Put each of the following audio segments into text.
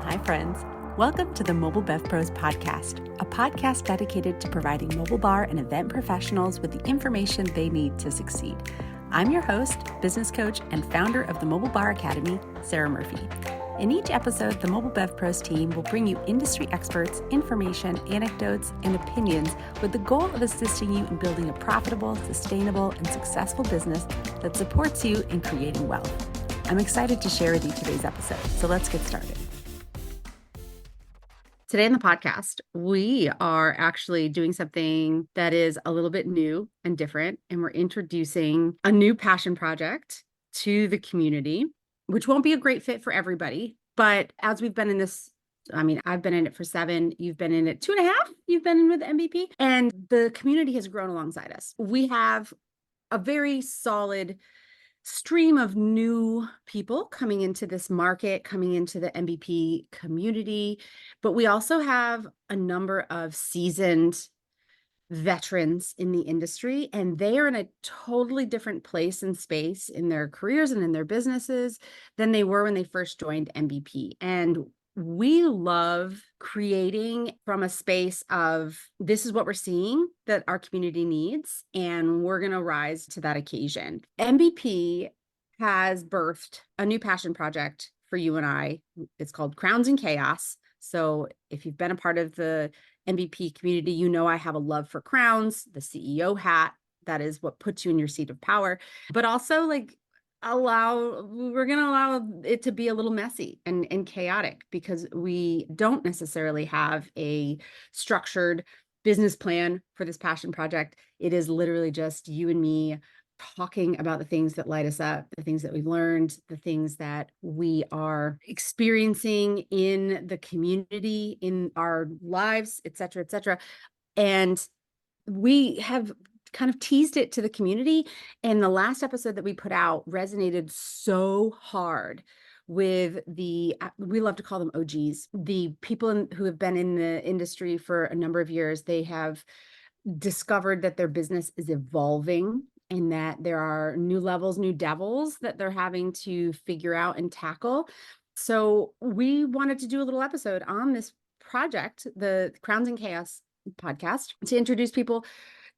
Hi, friends. Welcome to the Mobile Bev Pros podcast, a podcast dedicated to providing mobile bar and event professionals with the information they need to succeed. I'm your host, business coach, and founder of the Mobile Bar Academy, Sarah Murphy. In each episode, the Mobile Bev Pros team will bring you industry experts, information, anecdotes, and opinions with the goal of assisting you in building a profitable, sustainable, and successful business that supports you in creating wealth. I'm excited to share with you today's episode, so let's get started. Today in the podcast, we are actually doing something that is a little bit new and different, and we're introducing a new passion project to the community, which won't be a great fit for everybody. But as we've been in this, I've been in it for 7, you've been in it 2.5, you've been in with MB.P, and the community has grown alongside us. We have a very solid stream of new people coming into this market, coming into the MB.P community, but we also have a number of seasoned veterans in the industry, and they are in a totally different place and space in their careers and in their businesses than they were when they first joined MB.P. And we love creating from a space of this is what we're seeing that our community needs, and we're going to rise to that occasion. MB.P has birthed a new passion project for you and I. It's called Crowns and Chaos. So if you've been a part of the MB.P community, you know I have a love for crowns, the CEO hat. That is what puts you in your seat of power. But also we're going to allow it to be a little messy and chaotic, because we don't necessarily have a structured business plan for this passion project. It is literally just you and me talking about the things that light us up, the things that we've learned, the things that we are experiencing in the community, in our lives, et cetera, et cetera. And we have kind of teased it to the community. And the last episode that we put out resonated so hard with we love to call them OGs, the people who have been in the industry for a number of years. They have discovered that their business is evolving and that there are new levels, new devils that they're having to figure out and tackle. So we wanted to do a little episode on this project, the Crowns and Chaos podcast, to introduce people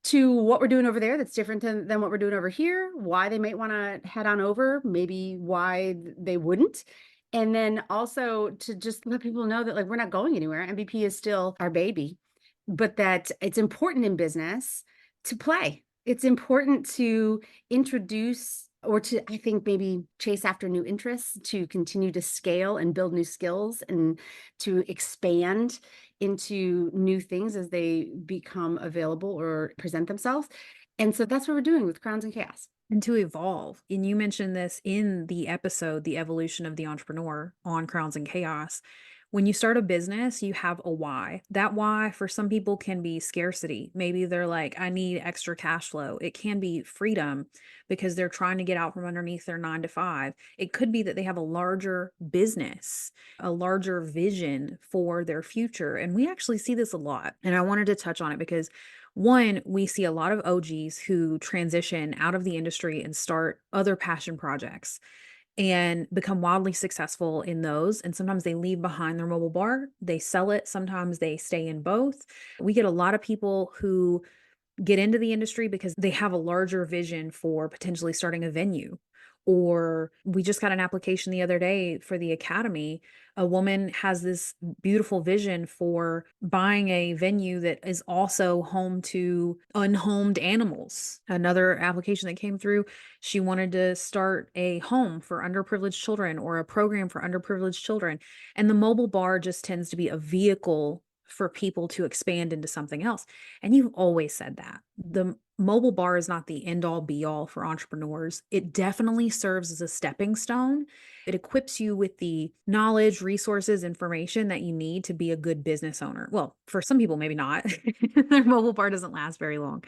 to what we're doing over there that's different than what we're doing over here, why they might want to head on over, maybe why they wouldn't. And then also to just let people know that we're not going anywhere. MB.P is still our baby, but that it's important in business to play. It's important to introduce or to, I think, maybe chase after new interests, to continue to scale and build new skills and to expand into new things as they become available or present themselves. And so that's what we're doing with Crowns and Chaos. And to evolve. And you mentioned this in the episode, The Evolution of the Entrepreneur on Crowns and Chaos. When you start a business, you have a why. That why for some people can be scarcity. Maybe they're like, I need extra cash flow. It can be freedom because they're trying to get out from underneath their 9 to 5. It could be that they have a larger business, a larger vision for their future. And we actually see this a lot. And I wanted to touch on it because one, we see a lot of OGs who transition out of the industry and start other passion projects and become wildly successful in those. And sometimes they leave behind their mobile bar, they sell it. Sometimes they stay in both. We get a lot of people who get into the industry because they have a larger vision for potentially starting a venue. Or we just got an application the other day for the academy. A woman has this beautiful vision for buying a venue that is also home to unhomed animals. Another application that came through, she wanted to start a home for underprivileged children or a program for underprivileged children. And the mobile bar just tends to be a vehicle for people to expand into something else. And you've always said that. The mobile bar is not the end all be all for entrepreneurs. It definitely serves as a stepping stone. It equips you with the knowledge, resources, information that you need to be a good business owner. Well, for some people, maybe not. Their mobile bar doesn't last very long.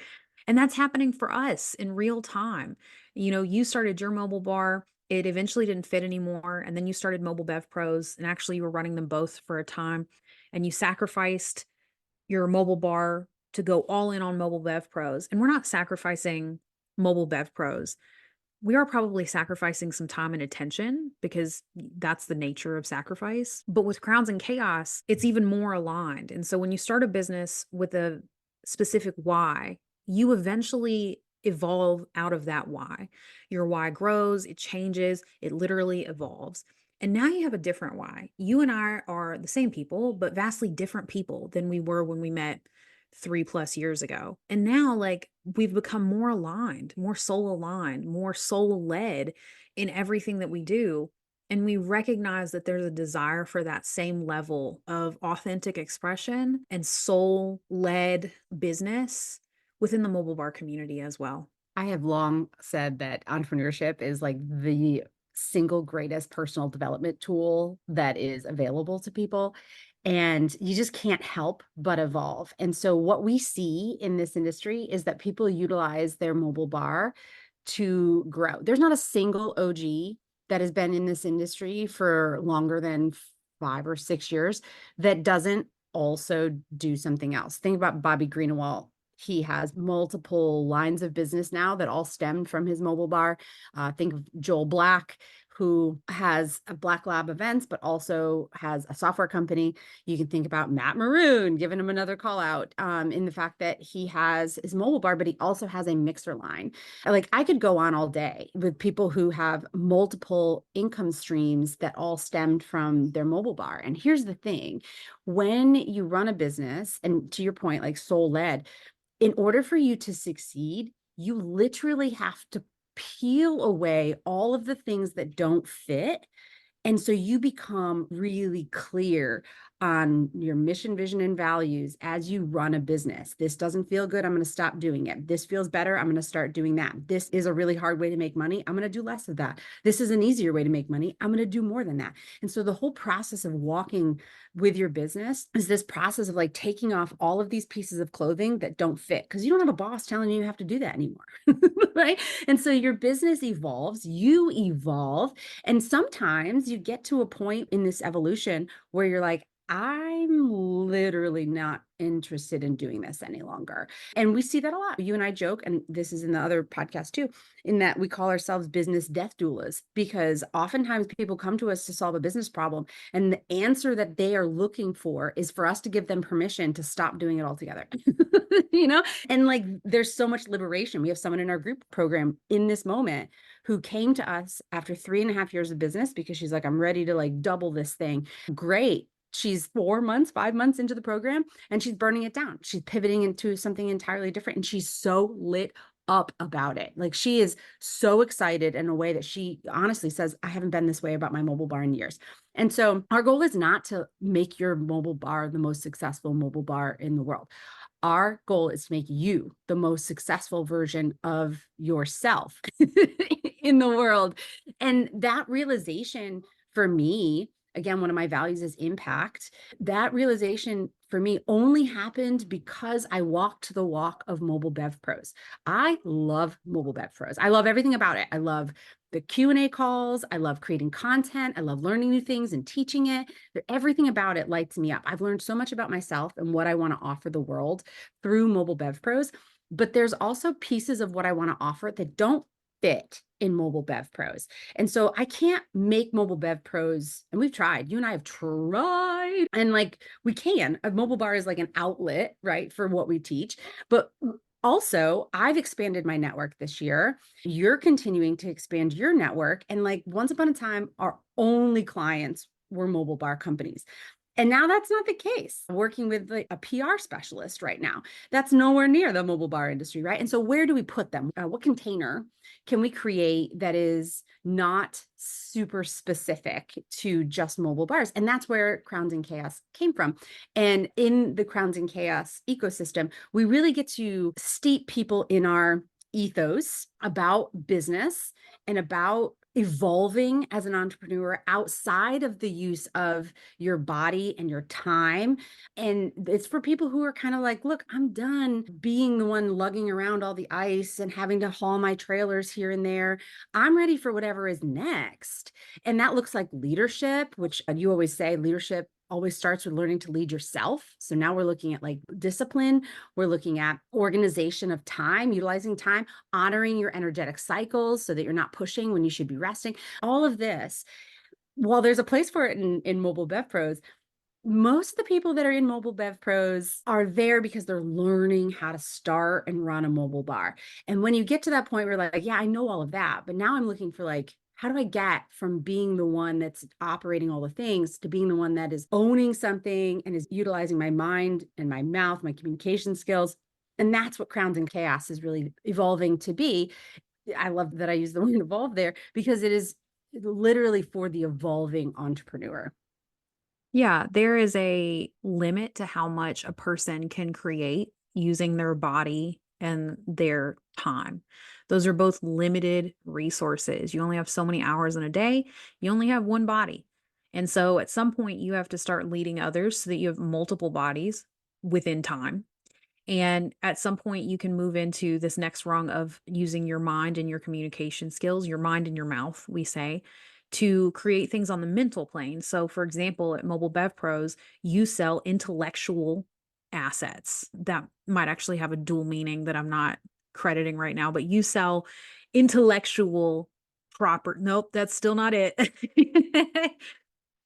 And that's happening for us in real time. You started your mobile bar. It eventually didn't fit anymore. And then you started Mobile Bev Pros, and actually you were running them both for a time. And you sacrificed your mobile bar to go all in on Mobile Bev Pros. And we're not sacrificing Mobile Bev Pros. we are probably sacrificing some time and attention because that's the nature of sacrifice. But with Crowns and Chaos, it's even more aligned. And so when you start a business with a specific why, you eventually evolve out of that why. Your why grows, it changes, it literally evolves. And now you have a different why. You and I are the same people, but vastly different people than we were when we met 3+ years ago. And now, like, we've become more aligned, more soul led in everything that we do. And we recognize that there's a desire for that same level of authentic expression and soul led business within the mobile bar community as well. I have long said that entrepreneurship is like the single greatest personal development tool that is available to people. And you just can't help but evolve. And so, what we see in this industry is that people utilize their mobile bar to grow. There's not a single OG that has been in this industry for longer than 5 or 6 years that doesn't also do something else. Think about Bobby Greenawalt. He has multiple lines of business now that all stemmed from his mobile bar. Think of Joel Black, who has a Black Lab events, but also has a software company. You can think about Matt Maroon, giving him another call out in the fact that he has his mobile bar, but he also has a mixer line. Like, I could go on all day with people who have multiple income streams that all stemmed from their mobile bar. And here's the thing, when you run a business, and to your point, like soul led, in order for you to succeed, you literally have to peel away all of the things that don't fit. And so you become really clear on your mission, vision, and values as you run a business. This doesn't feel good. I'm going to stop doing it. This feels better. I'm going to start doing that. This is a really hard way to make money. I'm going to do less of that. This is an easier way to make money. I'm going to do more than that. And so the whole process of walking with your business is this process of like taking off all of these pieces of clothing that don't fit, because you don't have a boss telling you have to do that anymore. Right. And so your business evolves, you evolve. And sometimes you get to a point in this evolution where you're like, I'm literally not interested in doing this any longer. And we see that a lot. You and I joke, and this is in the other podcast too, in that we call ourselves business death doulas, because oftentimes people come to us to solve a business problem. And the answer that they are looking for is for us to give them permission to stop doing it altogether. You know, and like there's so much liberation. We have someone in our group program in this moment who came to us after 3.5 years of business because she's like, I'm ready to like double this thing. Great. She's 4 months, 5 months into the program, and she's burning it down. She's pivoting into something entirely different. And she's so lit up about it. Like, she is so excited in a way that she honestly says, I haven't been this way about my mobile bar in years. And so our goal is not to make your mobile bar the most successful mobile bar in the world. Our goal is to make you the most successful version of yourself in the world. And that realization for me, again, one of my values is impact. That realization for me only happened because I walked the walk of Mobile Bev Pros. I love Mobile Bev Pros. I love everything about it. I love the Q&A calls. I love creating content. I love learning new things and teaching it. Everything about it lights me up. I've learned so much about myself and what I want to offer the world through Mobile Bev Pros. But there's also pieces of what I want to offer that don't fit in Mobile Bev Pros. And so I can't make Mobile Bev Pros, and we've tried, you and I have tried, and like we can, a mobile bar is like an outlet, right, for what we teach. But also, I've expanded my network this year. You're continuing to expand your network. And like once upon a time, our only clients were mobile bar companies. And now that's not the case. I'm working with like a PR specialist right now. That's nowhere near the mobile bar industry, right? And so where do we put them? What container can we create that is not super specific to just mobile bars? And that's where Crowns and Chaos came from. And in the Crowns and Chaos ecosystem, we really get to steep people in our ethos about business and about evolving as an entrepreneur outside of the use of your body and your time. And it's for people who are kind of like, look, I'm done being the one lugging around all the ice and having to haul my trailers here and there. I'm ready for whatever is next. And that looks like leadership, which you always say leadership always starts with learning to lead yourself. So now we're looking at like discipline, we're looking at organization of time, utilizing time, honoring your energetic cycles so that you're not pushing when you should be resting. All of this, while there's a place for it in mobile Bev Pros, most of the people that are in mobile Bev Pros are there because they're learning how to start and run a mobile bar. And when you get to that point where like, yeah, I know all of that, but now I'm looking for like, how do I get from being the one that's operating all the things to being the one that is owning something and is utilizing my mind and my mouth, my communication skills? And that's what Crowns and Chaos is really evolving to be. I love that I use the word evolve there because it is literally for the evolving entrepreneur. Yeah, there is a limit to how much a person can create using their body and their time. Those are both limited resources. You only have so many hours in a day, you only have one body. And so at some point, you have to start leading others so that you have multiple bodies within time. And at some point, you can move into this next rung of using your mind and your communication skills, your mind and your mouth, we say, to create things on the mental plane. So, for example, at Mobile Bev Pros, you sell intellectual assets that might actually have a dual meaning that I'm not crediting right now, but you sell intellectual proper. Nope, that's still not it.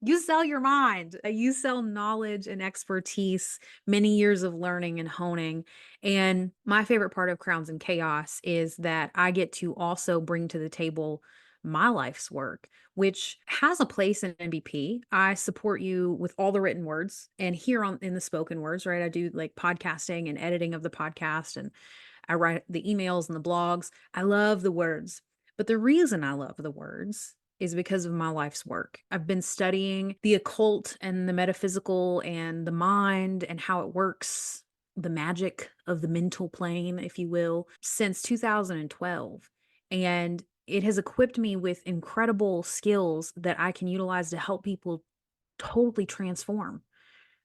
You sell your mind. You sell knowledge and expertise, many years of learning and honing. And my favorite part of Crowns and Chaos is that I get to also bring to the table my life's work, which has a place in MB.P. I support you with all the written words and here on in the spoken words, right? I do like podcasting and editing of the podcast, and I write the emails and the blogs. I love the words. But the reason I love the words is because of my life's work. I've been studying the occult and the metaphysical and the mind and how it works, the magic of the mental plane, if you will, since 2012. And it has equipped me with incredible skills that I can utilize to help people totally transform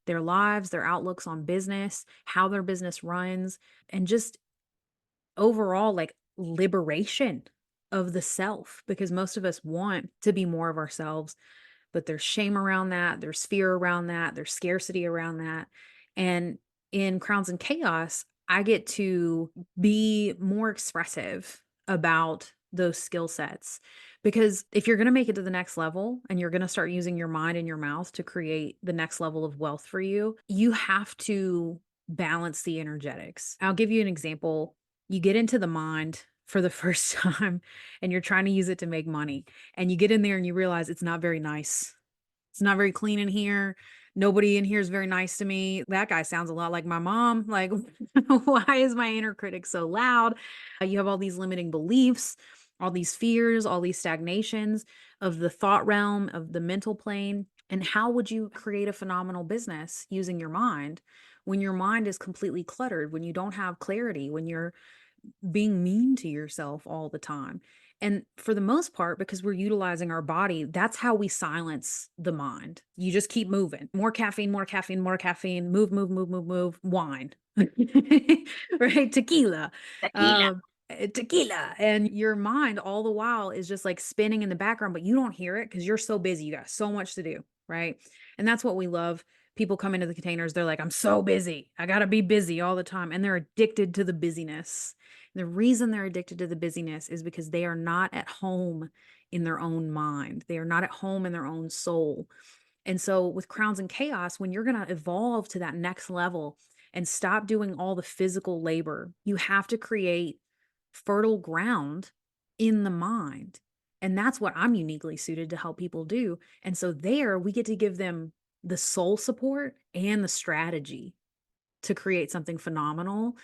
their lives, their outlooks on business, how their business runs, and just overall like liberation of the self, because most of us want to be more of ourselves, but there's shame around that, there's fear around that, there's scarcity around that. And in Crowns and Chaos, I get to be more expressive about those skill sets, because if you're going to make it to the next level and you're going to start using your mind and your mouth to create the next level of wealth for you, you have to balance the energetics. I'll give you an example. You get into the mind for the first time and you're trying to use it to make money, and you get in there and you realize it's not very nice. It's not very clean in here. Nobody in here is very nice to me. That guy sounds a lot like my mom. Like, why is my inner critic so loud? You have all these limiting beliefs, all these fears, all these stagnations of the thought realm, of the mental plane. And how would you create a phenomenal business using your mind when your mind is completely cluttered, when you don't have clarity, when you're being mean to yourself all the time? And for the most part, because we're utilizing our body, that's how we silence the mind. You just keep moving. More caffeine, more caffeine, more caffeine, move, move, move, move, move, wine, right? Tequila, Tequila. um, tequila. And your mind all the while is just like spinning in the background, but you don't hear it because you're so busy. You got so much to do, right? And that's what we love. People come into the containers, they're like, I'm so busy. I got to be busy all the time. And they're addicted to the busyness. The reason they're addicted to the busyness is because they are not at home in their own mind. They are not at home in their own soul. And so with Crowns and Chaos, when you're going to evolve to that next level and stop doing all the physical labor, you have to create fertile ground in the mind. And that's what I'm uniquely suited to help people do. And so there we get to give them the soul support and the strategy to create something phenomenal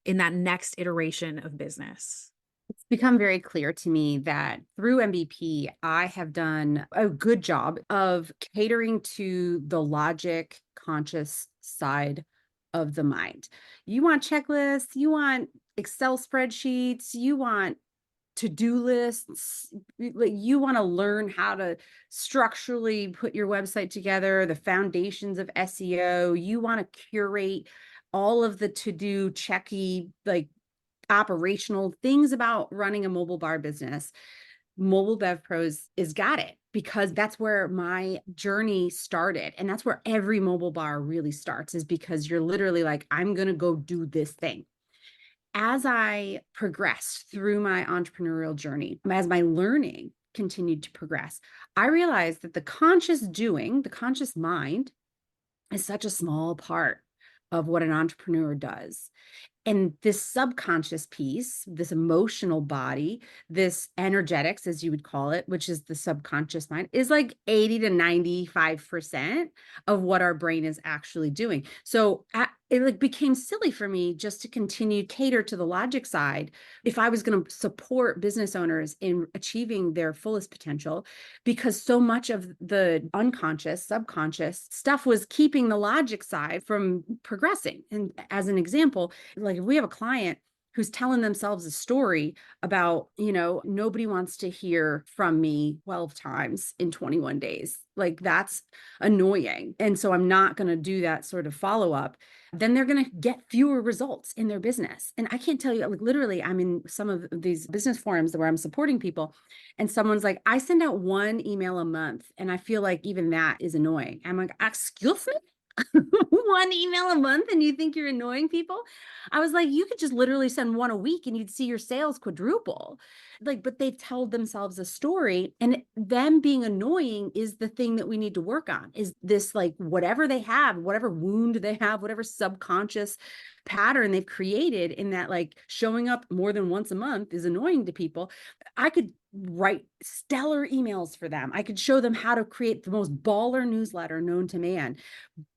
in that next iteration of business. It's become very clear to me that through MB.P, I have done a good job of catering to the logic conscious side of the mind. You want checklists, you want Excel spreadsheets, you want to-do lists, like you want to learn how to structurally put your website together, the foundations of SEO, you want to curate all of the to-do checky, like operational things about running a mobile bar business. Mobile Bev Pros is got it. because that's where my journey started. And that's where every mobile bar really starts, is because you're literally like, I'm going to go do this thing. As I progressed through my entrepreneurial journey, as my learning continued to progress, I realized that the conscious doing, the conscious mind, is such a small part of what an entrepreneur does. And this subconscious piece, this emotional body, this energetics, as you would call it, which is the subconscious mind, is like 80 to 95% of what our brain is actually doing. So it like became silly for me just to continue cater to the logic side if I was going to support business owners in achieving their fullest potential, because so much of the unconscious, subconscious stuff was keeping the logic side from progressing. And as an example, like if we have a client who's telling themselves a story about, nobody wants to hear from me 12 times in 21 days, like that's annoying. And so I'm not going to do that sort of follow up. Then they're going to get fewer results in their business. And I can't tell you, like literally, I'm in some of these business forums where I'm supporting people, and someone's like, I send out one email a month, and I feel like even that is annoying. I'm like, excuse me? One email a month and you think you're annoying people? I was like, you could just literally send one a week and you'd see your sales quadruple. Like, but they tell themselves a story, and them being annoying is the thing that we need to work on. Is this like whatever they have, whatever wound they have, whatever subconscious pattern they've created in that, like showing up more than once a month is annoying to people. I could write stellar emails for them. I could show them how to create the most baller newsletter known to man.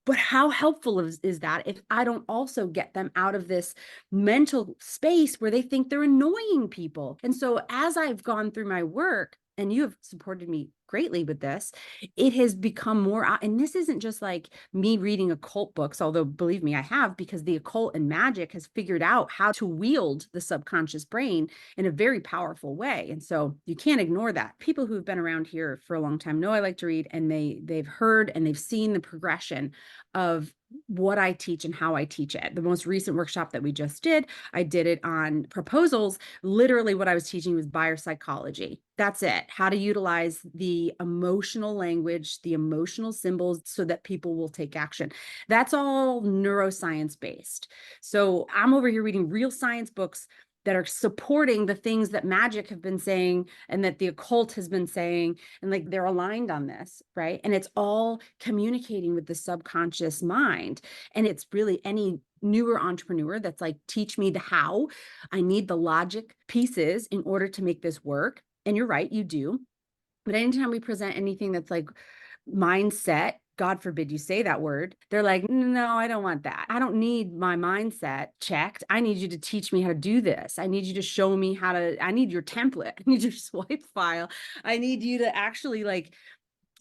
But how helpful is that if I don't also get them out of this mental space where they think they're annoying people? And so as I've gone through my work, and you have supported me greatly with this, it has become more, and this isn't just like me reading occult books, although believe me, I have, because the occult and magic has figured out how to wield the subconscious brain in a very powerful way. And so you can't ignore that. People who've been around here for a long time know I like to read, and they've heard and they've seen the progression of what I teach and how I teach it. The most recent workshop that we just did, I did it on proposals. Literally what I was teaching was buyer psychology. That's it. How to utilize the emotional language, the emotional symbols so that people will take action. That's all neuroscience based. So I'm over here reading real science books that are supporting the things that magic have been saying and that the occult has been saying, and like they're aligned on this, right? And it's all communicating with the subconscious mind. And it's really any newer entrepreneur that's like, teach me the how. I need the logic pieces in order to make this work. And you're right, you do. But anytime we present anything that's like mindset, God forbid you say that word, they're like, no, I don't want that. I don't need my mindset checked. I need you to teach me how to do this. I need you to show me how to, I need your template. I need your swipe file. I need you to actually like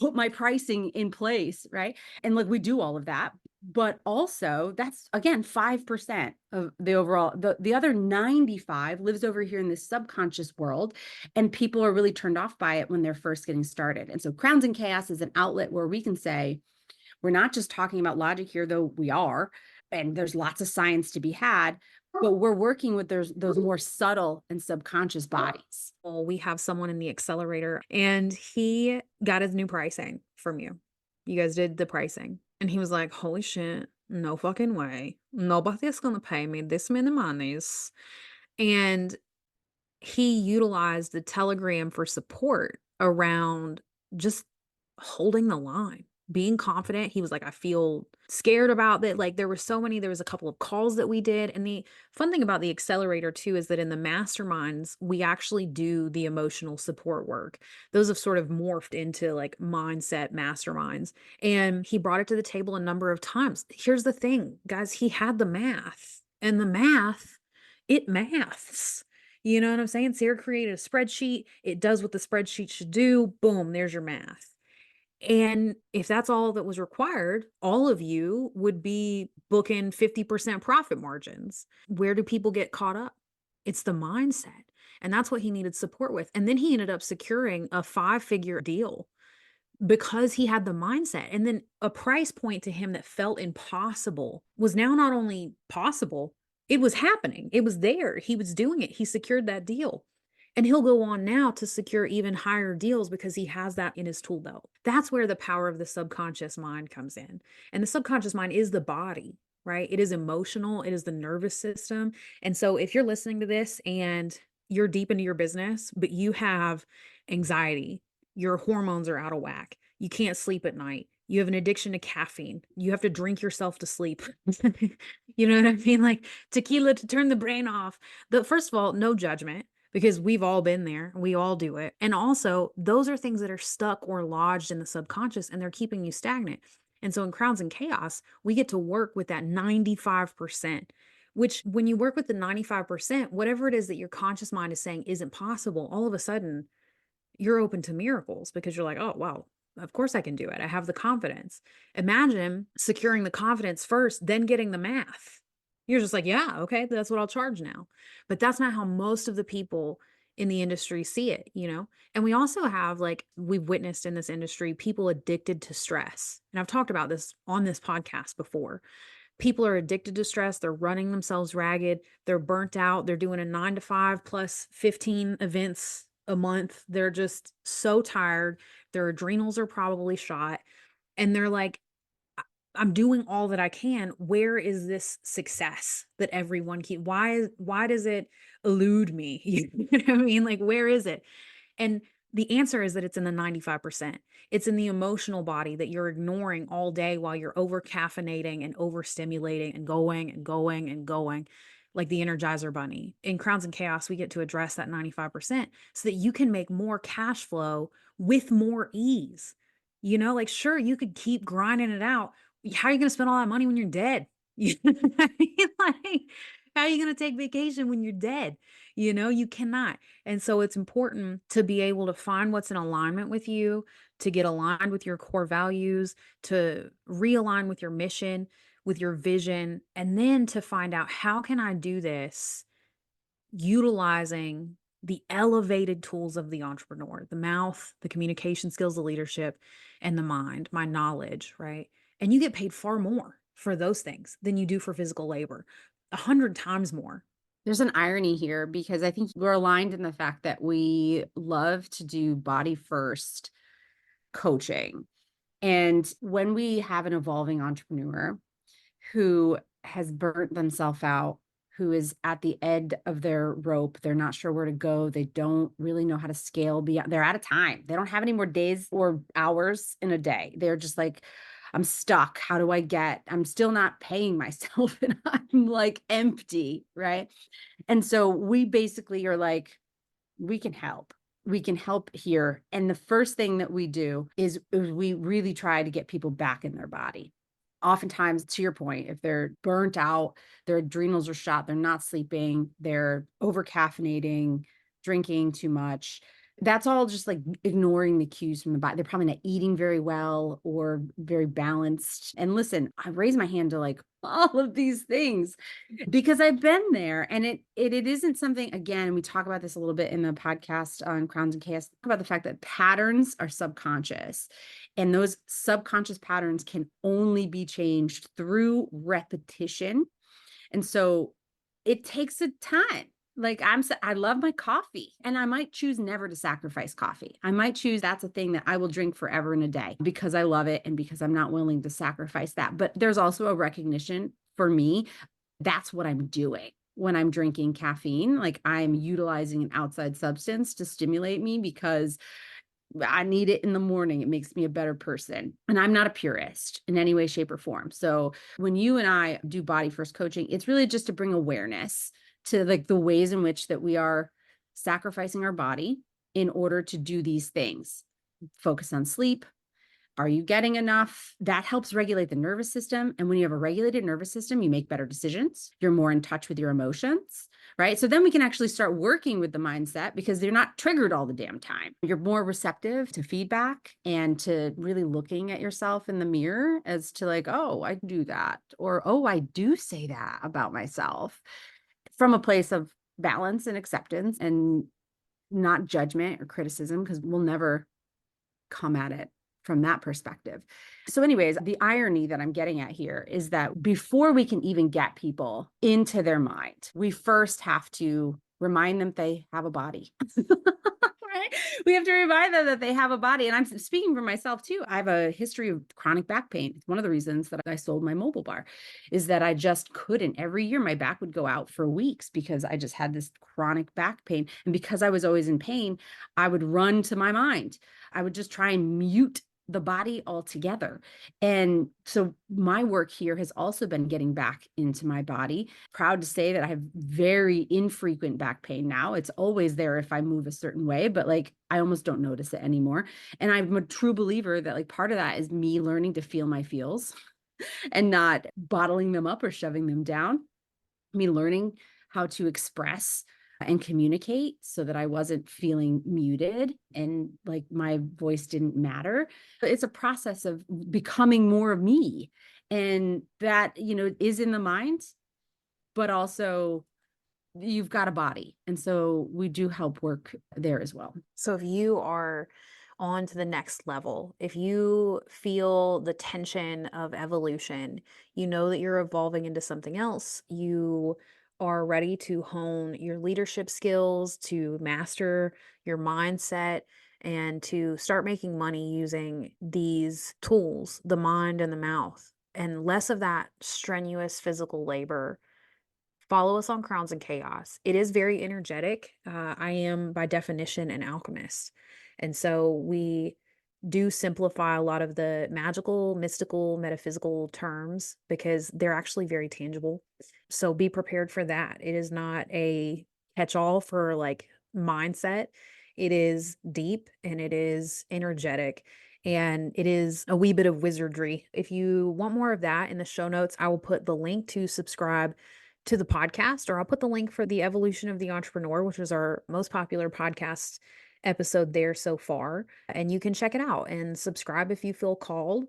put my pricing in place, right? And like we do all of that, but also that's again 5% of the overall. The other 95 lives over here in this subconscious world, and people are really turned off by it when they're first getting started. And so Crowns and Chaos is an outlet where we can say, we're not just talking about logic here, though we are, and there's lots of science to be had, but we're working with those more subtle and subconscious bodies. Well, we have someone in the accelerator and he got his new pricing from you. You guys did the pricing. And he was like, holy shit, no fucking way. Nobody's gonna pay me this many monies. And he utilized the Telegram for support around just holding the line, being confident. He was like, I feel scared about that. Like there was a couple of calls that we did. And the fun thing about the accelerator too is that in the masterminds, we actually do the emotional support work. Those have sort of morphed into like mindset masterminds. And he brought it to the table a number of times. Here's the thing, guys, he had the math, and the math, it maths. You know what I'm saying? Sarah created a spreadsheet. It does what the spreadsheet should do. Boom, there's your math. And if that's all that was required, all of you would be booking 50% profit margins. Where do people get caught up? It's the mindset. And that's what he needed support with. And then he ended up securing a 5-figure deal because he had the mindset. And then a price point to him that felt impossible was now not only possible, it was happening. It was there. He was doing it. He secured that deal. And he'll go on now to secure even higher deals because he has that in his tool belt. That's where the power of the subconscious mind comes in. And the subconscious mind is the body, right? It is emotional, it is the nervous system. And so if you're listening to this and you're deep into your business, but you have anxiety, your hormones are out of whack, you can't sleep at night, you have an addiction to caffeine, you have to drink yourself to sleep. You know what I mean? Like tequila to turn the brain off. First of all, no judgment because we've all been there. We all do it. And also, those are things that are stuck or lodged in the subconscious and they're keeping you stagnant. And so in Crowns and Chaos, we get to work with that 95%, which when you work with the 95%, whatever it is that your conscious mind is saying isn't possible, all of a sudden you're open to miracles because you're like, oh, wow, of course I can do it. I have the confidence. Imagine securing the confidence first, then getting the math. You're just like, yeah, okay, that's what I'll charge now. But that's not how most of the people in the industry see it, you know? And we also have, like, we've witnessed in this industry, people addicted to stress. And I've talked about this on this podcast before. People are addicted to stress. They're running themselves ragged. They're burnt out. They're doing a 9 to 5 plus 15 events a month. They're just so tired. Their adrenals are probably shot. And they're like, I'm doing all that I can. Where is this success that everyone why does it elude me? You know what I mean? Like, where is it? And the answer is that it's in the 95%. It's in the emotional body that you're ignoring all day while you're over caffeinating and overstimulating and going and going and going, like the Energizer Bunny. In Crowns and Chaos, we get to address that 95% so that you can make more cash flow with more ease. You know, like, sure, you could keep grinding it out. How are you going to spend all that money when you're dead? You know what I mean? Like, how are you going to take vacation when you're dead? You know, you cannot. And so it's important to be able to find what's in alignment with you, to get aligned with your core values, to realign with your mission, with your vision, and then to find out how can I do this utilizing the elevated tools of the entrepreneur, the mouth, the communication skills, the leadership, and the mind, my knowledge, right? And you get paid far more for those things than you do for physical labor, 100 times more. There's an irony here because I think we're aligned in the fact that we love to do body first coaching. And when we have an evolving entrepreneur who has burnt themselves out, who is at the end of their rope, they're not sure where to go, they don't really know how to scale beyond, they're out of time. They don't have any more days or hours in a day. They're just like, I'm stuck. How do I I'm still not paying myself and I'm like empty, right? And so we basically are like, we can help. We can help here. And the first thing that we do is we really try to get people back in their body. Oftentimes, to your point, if they're burnt out, their adrenals are shot, they're not sleeping, they're over caffeinating, drinking too much. That's all just like ignoring the cues from the body. They're probably not eating very well or very balanced. And listen, I raise my hand to like all of these things because I've been there, and it isn't something, again, we talk about this a little bit in the podcast on Crowns and Chaos, talk about the fact that patterns are subconscious, and those subconscious patterns can only be changed through repetition. And so it takes a time. Like I love my coffee, and I might choose never to sacrifice coffee. I might choose that's a thing that I will drink forever and a day because I love it and because I'm not willing to sacrifice that. But there's also a recognition for me, that's what I'm doing when I'm drinking caffeine. Like I'm utilizing an outside substance to stimulate me because I need it in the morning. It makes me a better person. And I'm not a purist in any way, shape, or form. So when you and I do body first coaching, it's really just to bring awareness to like the ways in which that we are sacrificing our body in order to do these things. Focus on sleep. Are you getting enough? That helps regulate the nervous system. And when you have a regulated nervous system, you make better decisions. You're more in touch with your emotions, right? So then we can actually start working with the mindset because you're not triggered all the damn time. You're more receptive to feedback and to really looking at yourself in the mirror as to like, oh, I do that. Or, oh, I do say that about myself from a place of balance and acceptance and not judgment or criticism, because we'll never come at it from that perspective. So anyways, the irony that I'm getting at here is that before we can even get people into their mind, we first have to remind them they have a body. Right? We have to remind them that they have a body. And I'm speaking for myself too. I have a history of chronic back pain. It's one of the reasons that I sold my mobile bar is that I just couldn't. Every year my back would go out for weeks because I just had this chronic back pain. And because I was always in pain, I would run to my mind. I would just try and mute the body altogether. And so my work here has also been getting back into my body. Proud to say that I have very infrequent back pain now. It's always there if I move a certain way, but like I almost don't notice it anymore. And I'm a true believer that like part of that is me learning to feel my feels and not bottling them up or shoving them down. Me learning how to express and communicate so that I wasn't feeling muted and like my voice didn't matter. It's a process of becoming more of me. And that, is in the mind, but also you've got a body. And so we do help work there as well. So if you are on to the next level, if you feel the tension of evolution, you know that you're evolving into something else, you are ready to hone your leadership skills, to master your mindset, and to start making money using these tools, the mind and the mouth, and less of that strenuous physical labor. Follow us on Crowns and Chaos. It is very energetic. I am, by definition, an alchemist. And so we do simplify a lot of the magical, mystical, metaphysical terms because they're actually very tangible. So be prepared for that. It is not a catch all for like mindset. It is deep and it is energetic and it is a wee bit of wizardry. If you want more of that in the show notes, I will put the link to subscribe to the podcast, or I'll put the link for the Evolution of the Entrepreneur, which is our most popular podcast episode there so far. And you can check it out and subscribe if you feel called.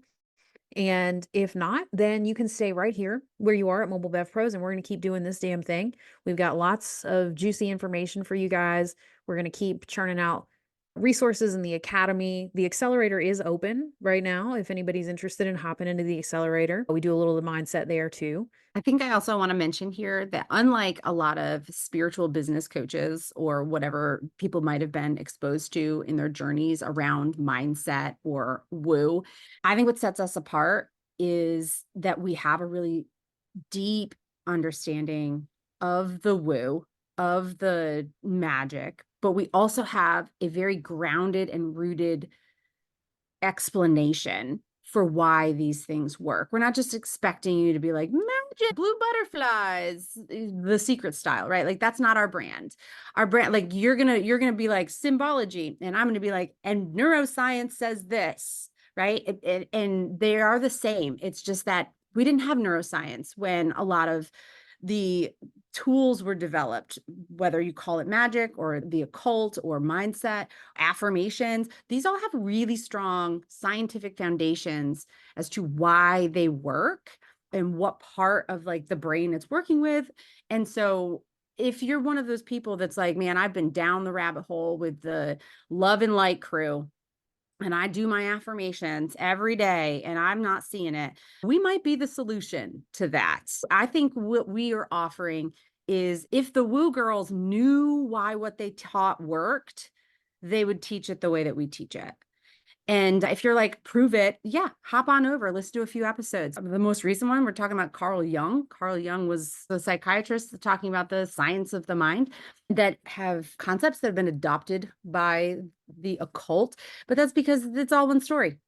And if not, then you can stay right here where you are at Mobile Bev Pros, and we're going to keep doing this damn thing. We've got lots of juicy information for you guys. We're going to keep churning out resources in the academy. The accelerator is open right now if anybody's interested in hopping into the accelerator. We do a little of the mindset there too. I think I also want to mention here that unlike a lot of spiritual business coaches or whatever people might have been exposed to in their journeys around mindset or woo, I think what sets us apart is that we have a really deep understanding of the woo, of the magic, but we also have a very grounded and rooted explanation for why these things work. We're not just expecting you to be like magic, blue butterflies, the secret style, right? Like that's not our brand. Our brand, like you're gonna be like symbology, and I'm gonna be like, and neuroscience says this, right? And they are the same. It's just that we didn't have neuroscience when a lot of the tools were developed, whether you call it magic or the occult or mindset, affirmations. These all have really strong scientific foundations as to why they work and what part of like the brain it's working with. And so if you're one of those people that's like, man, I've been down the rabbit hole with the love and light crew, and I do my affirmations every day and I'm not seeing it, we might be the solution to that. I think what we are offering is if the woo girls knew why what they taught worked, they would teach it the way that we teach it. And if you're like, prove it, yeah, hop on over. Let's do a few episodes. The most recent one, we're talking about Carl Jung. Carl Jung was the psychiatrist talking about the science of the mind that have concepts that have been adopted by the occult, but that's because it's all one story.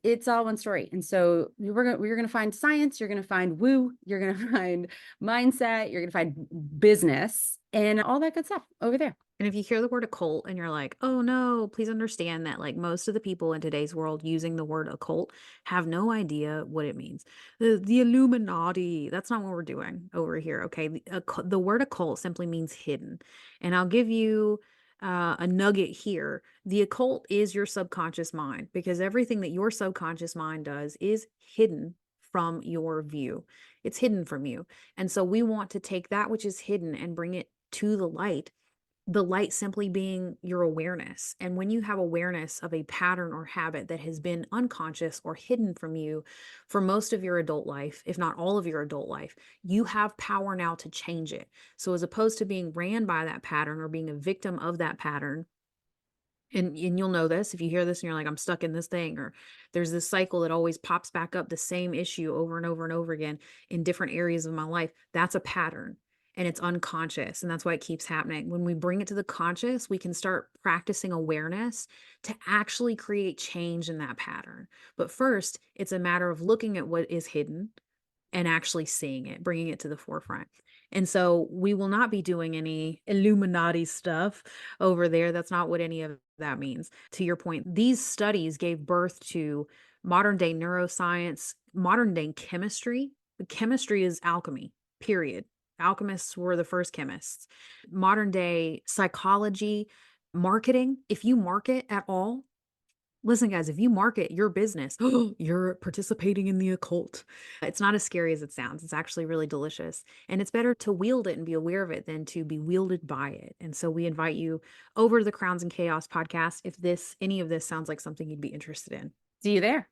It's all one story. And so we're gonna find science, you're gonna find woo, you're gonna find mindset, you're gonna find business and all that good stuff over there. And if you hear the word occult and you're like, oh no, please understand that like most of the people in today's world using the word occult have no idea what it means. The Illuminati, that's not what we're doing over here. Okay. The word occult simply means hidden. And I'll give you a nugget here. The occult is your subconscious mind because everything that your subconscious mind does is hidden from your view. It's hidden from you. And so we want to take that which is hidden and bring it to the light The light simply being your awareness. And when you have awareness of a pattern or habit that has been unconscious or hidden from you for most of your adult life, if not all of your adult life, you have power now to change it. So as opposed to being ran by that pattern or being a victim of that pattern, and you'll know this if you hear this and you're like, I'm stuck in this thing, or there's this cycle that always pops back up, the same issue over and over and over again in different areas of my life. That's a pattern and it's unconscious. And that's why it keeps happening. When we bring it to the conscious, we can start practicing awareness to actually create change in that pattern. But first, it's a matter of looking at what is hidden and actually seeing it, bringing it to the forefront. And so we will not be doing any Illuminati stuff over there. That's not what any of that means. To your point, these studies gave birth to modern day neuroscience, modern day chemistry. Chemistry is alchemy, period. Alchemists were the first chemists. Modern day psychology, marketing. If you market at all, listen, guys, if you market your business, you're participating in the occult. It's not as scary as it sounds. It's actually really delicious. And it's better to wield it and be aware of it than to be wielded by it. And so we invite you over to the Crowns and Chaos podcast if any of this sounds like something you'd be interested in. See you there.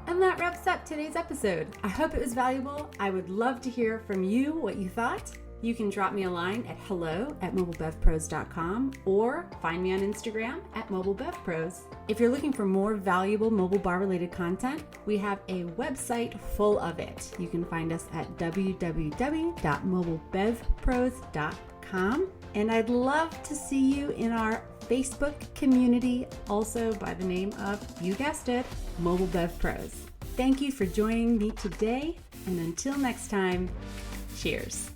And that wraps up today's episode. I hope it was valuable. I would love to hear from you what you thought. You can drop me a line at hello@mobilebevpros.com or find me on Instagram at mobilebevpros. If you're looking for more valuable mobile bar related content, we have a website full of it. You can find us at www.mobilebevpros.com. And I'd love to see you in our Facebook community, also by the name of, you guessed it, Mobile Bev Pros. Thank you for joining me today, and until next time, cheers.